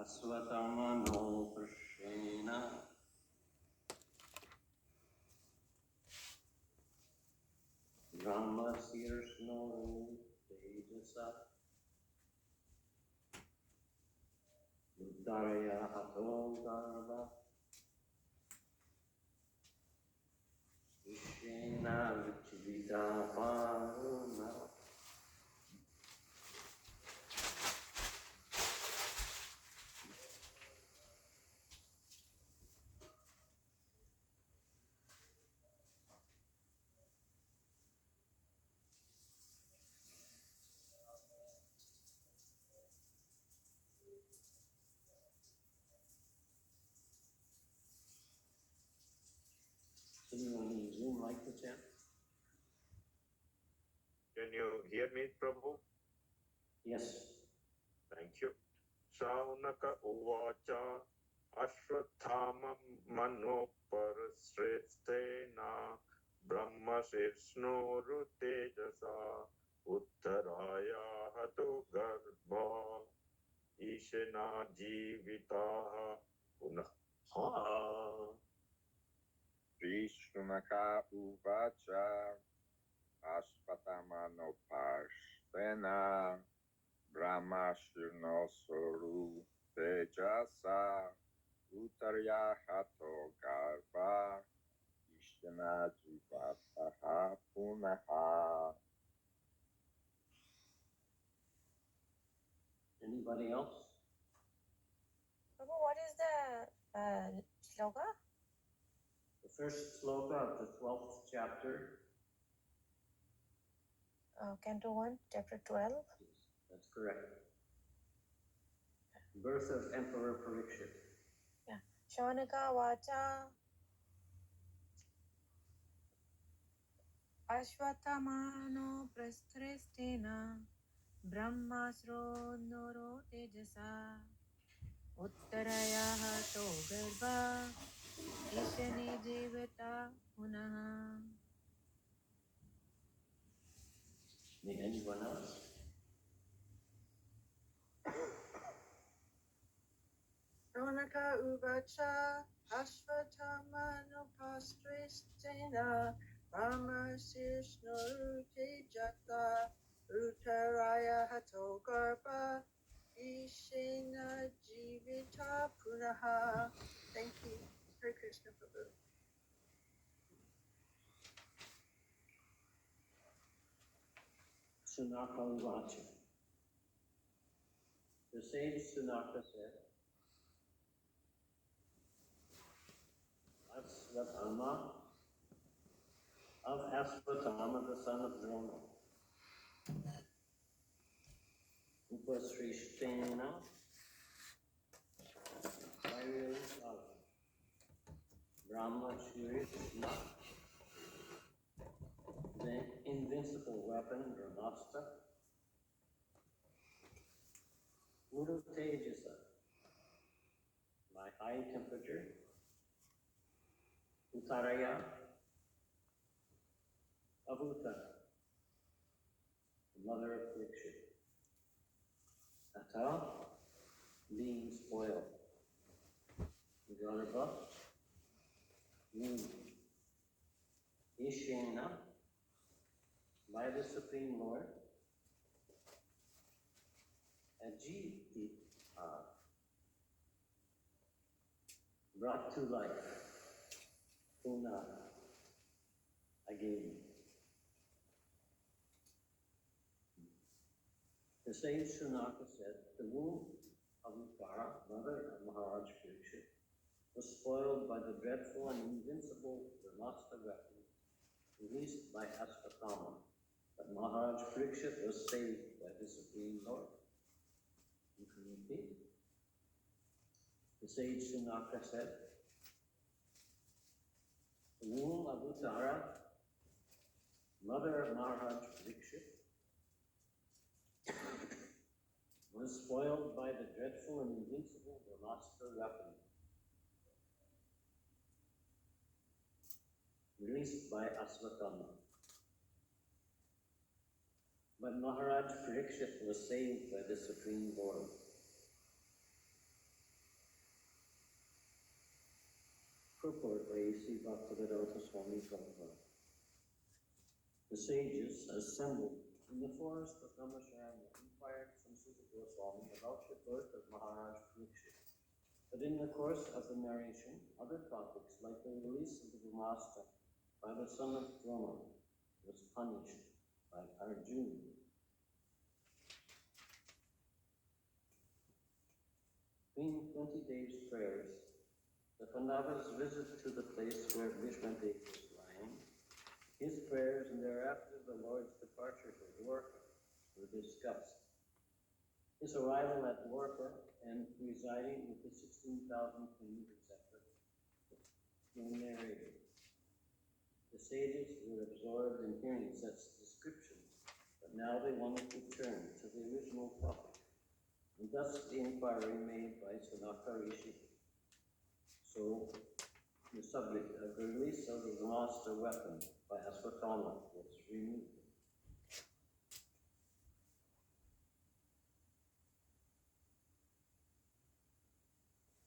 Asvatamano Prashena Brahmasirshno Tejasa Uddaraya Hato Garva Vishena Vichivita Paruna. Anyone in Zoom like the chant? Can you hear me, Prabhu? Yes. Thank you. Shaunaka Uvacha Ashwathama Manoparasrestena Brahmasirshnoru Tejasa Uttaraya Hatu Garbha Ishena Jivitaha Punaha. Vishnunaka Uvacha Ashvatamanoparstena Brahmashirno Soru Tejasa Uttarya Hato Garva Ishtana Jivataha Punaha. Anybody else? Prabhu, what is the sloka? The first sloka of the 12th chapter. Canto 1, chapter 12. That's correct. Birth of Emperor Parikshit. Shaunaka Vacha Ashvatamano Prastrestena Brahmasro Noro Tejasa Uttarayaha To Garba Ishani Jivata Punaha. Anyone else? Shaunaka Uvacha Ashvatamanopastristena Brahmasishnoru Tejata Uttaraya Hato Garba Ishena Jivita Punaha. Thank you. Hare Krishna Prabhu. Sunaka Uvacha. The sage Sunaka said, Asvatama of Asvatama, the son of Drona, Upasrishtena, by release of Brahma Shirishna, the invincible weapon, Brahmastra, Uru Tejasa, by high temperature, Uttaraya, of Uttara, the mother of affliction, Ata, being spoiled, Garba, womb, Ishena, by the Supreme Lord, Ajiti, brought to life, Puna, again. The sage Sunaka said, the womb of Uttara, mother of Maharaj Parikshit, was spoiled by the dreadful and invincible Brahmastra weapon released by Asvatama, but Maharaj Parikshit was saved by the Supreme Lord. You can repeat. The sage Sunaka said, the womb of Uttara, mother of Maharaj Parikshit, was spoiled by the dreadful and invincible Brahmastra weapon released by Asvatama. But Maharaj Parikshit was saved by the Supreme Lord. Purport by A.C. Bhaktivedanta Swami Prabhupada. The sages assembled in the forest of Namasharanya inquired from Sutta Goswami about the birth of Maharaj Parikshit. But in the course of the narration, other topics like the release of the Brahmastra by the son of Drona was punished by Arjuna. Being 20 days' prayers, the Pandavas visit to the place where Bhishmadev was lying. His prayers and thereafter the Lord's departure for Dwarka were discussed. His arrival at Dwarka and residing with the 16,000 queens, etc., were narrated. The sages were absorbed in hearing such descriptions, but now they wanted to turn to the original topic, and thus the inquiry made by Sanaka Rishi. So, the subject of the release of the master weapon by Aswatthama was removed.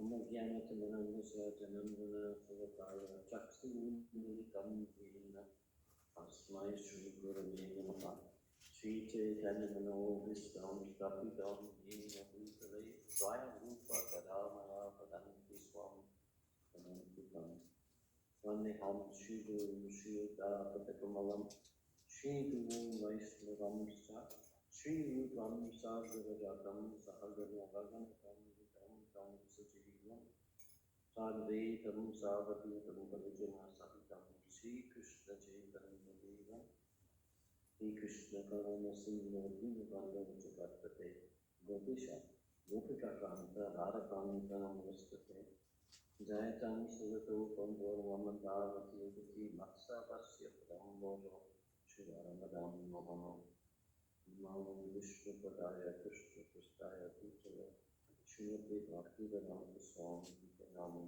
Amagyanatamanandasa janandana savakara chaksumilikam vina asmai Shri Gurave namaha Shri Chaitanya Vistam Stapidam Yena Bhutale Swayam Rupa Kadamaya Padanti Swam Padantikam Vandeham Shri Guru Shri Uda Patakamalam Shri Guru Vaishnavam Shri Rupam Sarvavajatam Sahagana Tam Sajivam Sadvaitam Savadutam Parijana Sahitam Shri Krishna Chaitanya Deva Shri Krishna Karana Sindhu Dinavanda Jagatpate Gopisha Gopika Kanta Radhakanta Namaskate Jayatam Savato Pandor Vamadavati Yogati Matsa Vasya Prambojo Shri Aramadam Navano Namo Vishnu Padaya Krishna Prastaya Putala Shrimati Bhaktivedanta Swami Namo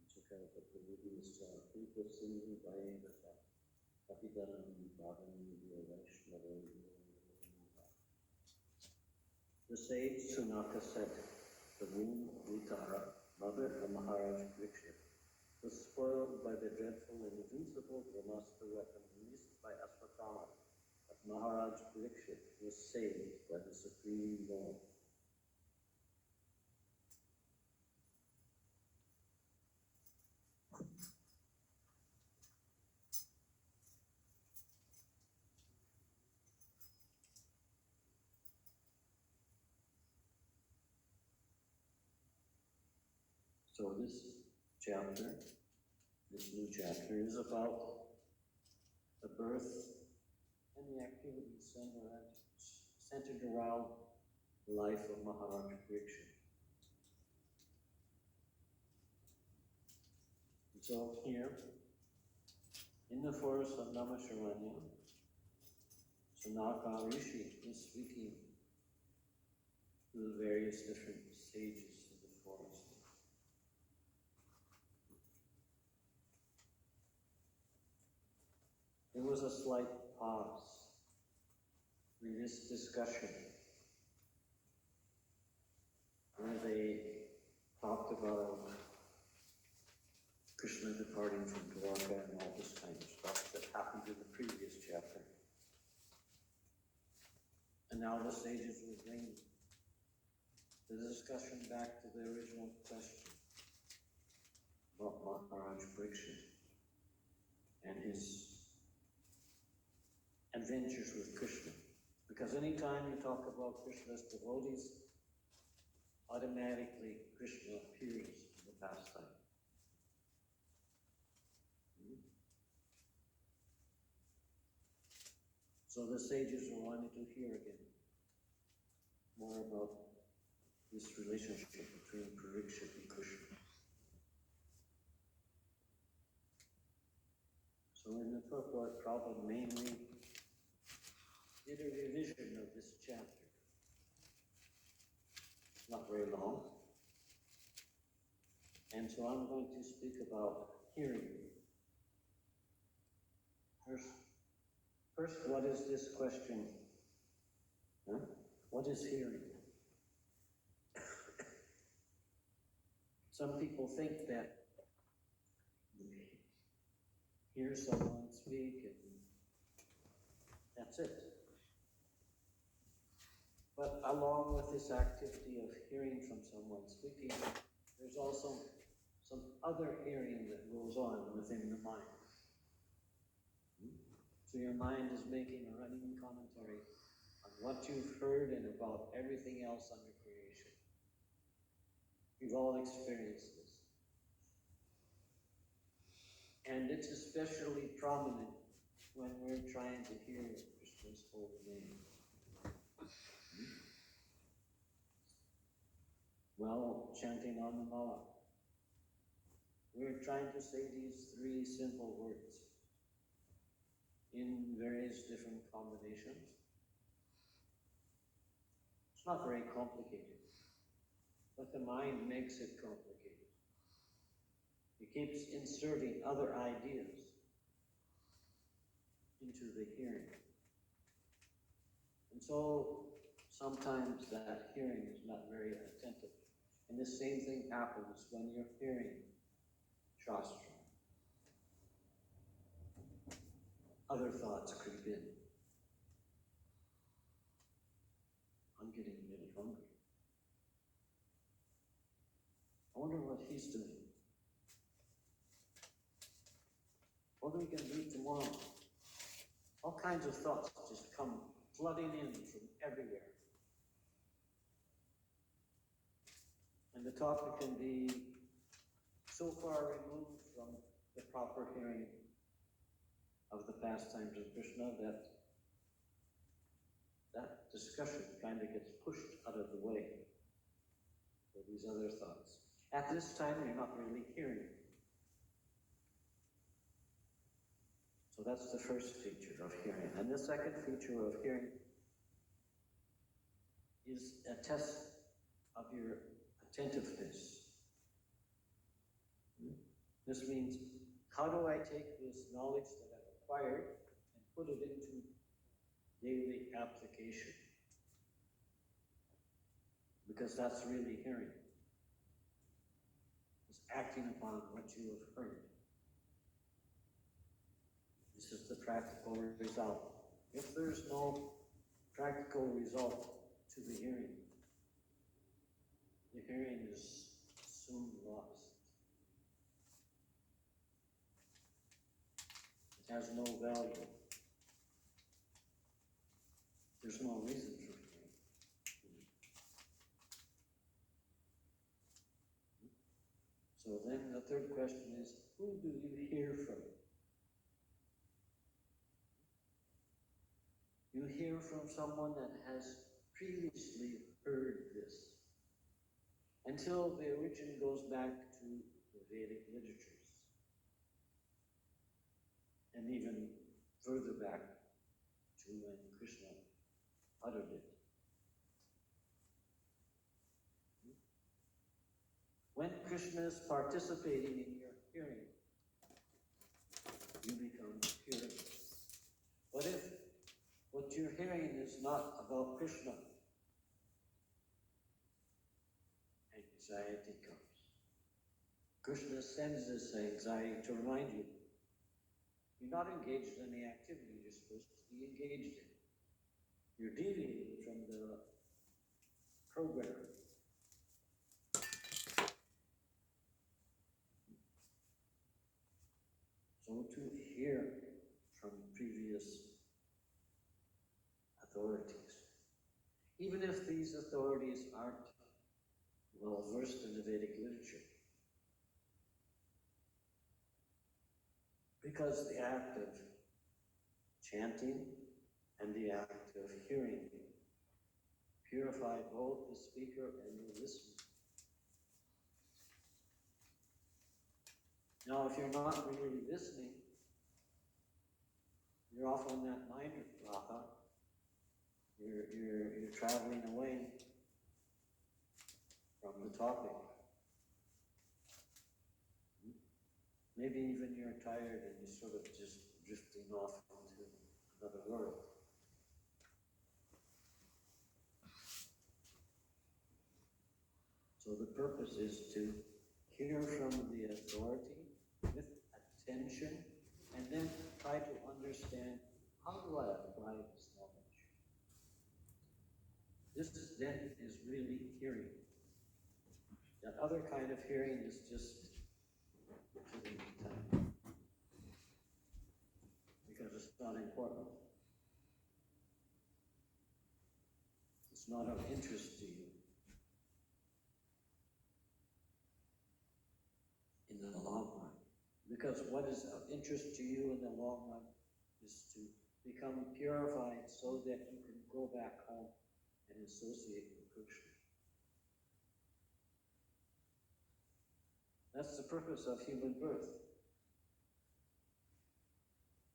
Chakata Prabhupada Puta Sindhu Vayavata Patidanam Bhavani Vaishnava. The sage Sunaka said, the womb of Uttara, mother of Maharaj Parikshit, was spoiled by the dreadful and invincible Brahmastra weapon released by Aswatthama. But Maharaj Parikshit was saved by the Supreme Lord. So this new chapter, is about the birth and the activities centered around the life of Maharaj Parikshit. So here, in the forest of Namasharanya, Sanaka Rishi is speaking to the various different sages of the forest. There was a slight pause in this discussion where they talked about Krishna departing from Dwarka and all this kind of stuff that happened in the previous chapter. And now the sages will bring the discussion back to the original question about Maharaj Parikshit and his adventures with Krishna. Because anytime you talk about Krishna's devotees, automatically Krishna appears in the pastime. So the sages are wanting to hear again more about this relationship between Parikshit and Krishna. So in the purport, Prabhupada mainly did a revision of this chapter. It's not very long. And so I'm going to speak about hearing. First, what is this question? What is hearing? Some people think that hear someone speak and that's it. But along with this activity of hearing from someone speaking, there's also some other hearing that goes on within the mind. So your mind is making a running commentary on what you've heard and about everything else under creation. We've all experienced this. And it's especially prominent when we're trying to hear Krishna's holy name. Well, chanting on the mala. We're trying to say these three simple words in various different combinations. It's not very complicated, but the mind makes it complicated. It keeps inserting other ideas into the hearing. And so sometimes that hearing is not very attentive. And the same thing happens when you're hearing Shastra. Other thoughts creep in. I'm getting really hungry. I wonder what he's doing. What are we going to eat tomorrow? All kinds of thoughts just come flooding in from everywhere. And the topic can be so far removed from the proper hearing of the pastimes of Krishna that that discussion kind of gets pushed out of the way for these other thoughts. At this time, you're not really hearing. So that's the first feature of hearing. And the second feature of hearing is a test of your attentiveness. This means, how do I take this knowledge that I've acquired and put it into daily application? Because that's really hearing. It's acting upon what you have heard. This is the practical result. If there's no practical result to the hearing is soon lost. It has no value. There's no reason for hearing. So then the third question is, who do you hear from? You hear from someone that has previously heard this. Until the origin goes back to the Vedic literatures. And even further back to when Krishna uttered it. When Krishna is participating in your hearing, you become hearing. But if what you're hearing is not about Krishna, anxiety comes. Krishna sends this anxiety to remind you, you're not engaged in the activity you're supposed to be engaged in. You're deviating from the program. So to hear from previous authorities, even if these authorities aren't well versed in the Vedic literature, because the act of chanting and the act of hearing purify both the speaker and the listener. Now, if you're not really listening, you're off on that minor ratha. You're traveling away from the topic. Maybe even you're tired and you're sort of just drifting off into another world. So the purpose is to hear from the authority with attention and then try to understand, how do I apply this knowledge? This is then is really hearing. That other kind of hearing is just killing time. Because it's not important. It's not of interest to you. In the long run. Because what is of interest to you in the long run is to become purified so that you can go back home and associate with Krishna. That's the purpose of human birth.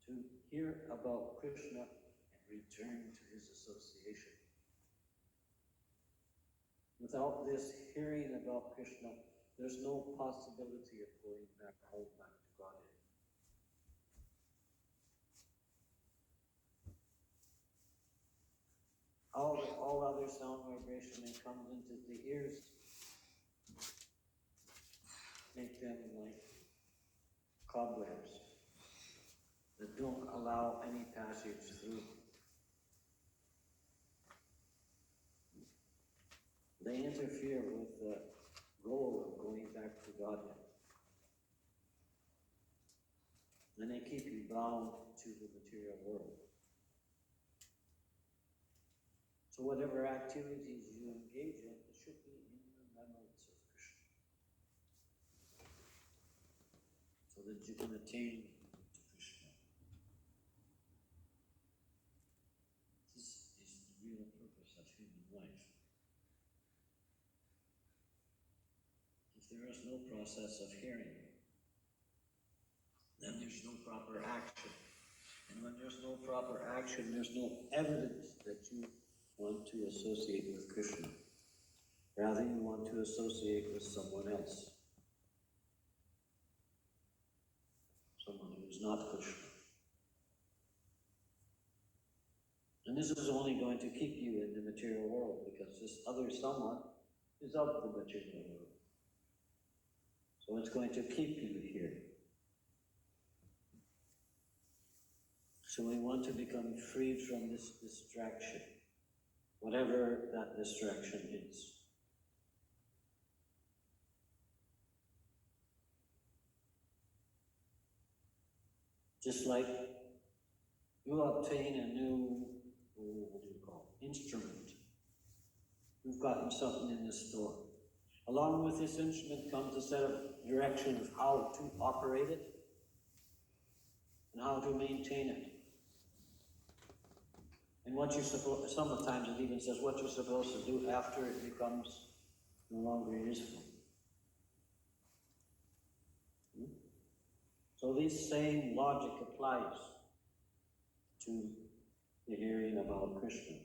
To hear about Krishna and return to his association. Without this hearing about Krishna, there's no possibility of going back home, back to Godhead. All other sound vibration that comes into the ears make them like cobwebs that don't allow any passage through. They interfere with the goal of going back to Godhead. And they keep you bound to the material world. So whatever activities you engage in, it should be in remembrance of Krishna. So that you can attain to Krishna. This is the real purpose of human life. If there is no process of hearing, then there's no proper action. And when there's no proper action, there's no evidence that you want to associate with Krishna. Rather, you want to associate with someone else. Someone who's not Krishna. And this is only going to keep you in the material world, because this other someone is of the material world. So it's going to keep you here. So we want to become free from this distraction, whatever that distraction is. Just like you obtain a new, instrument. You've gotten something in the store. Along with this instrument comes a set of directions of how to operate it and how to maintain it. And what you're supposed, sometimes it even says what you're supposed to do after it becomes no longer useful. So this same logic applies to the hearing about Krishna.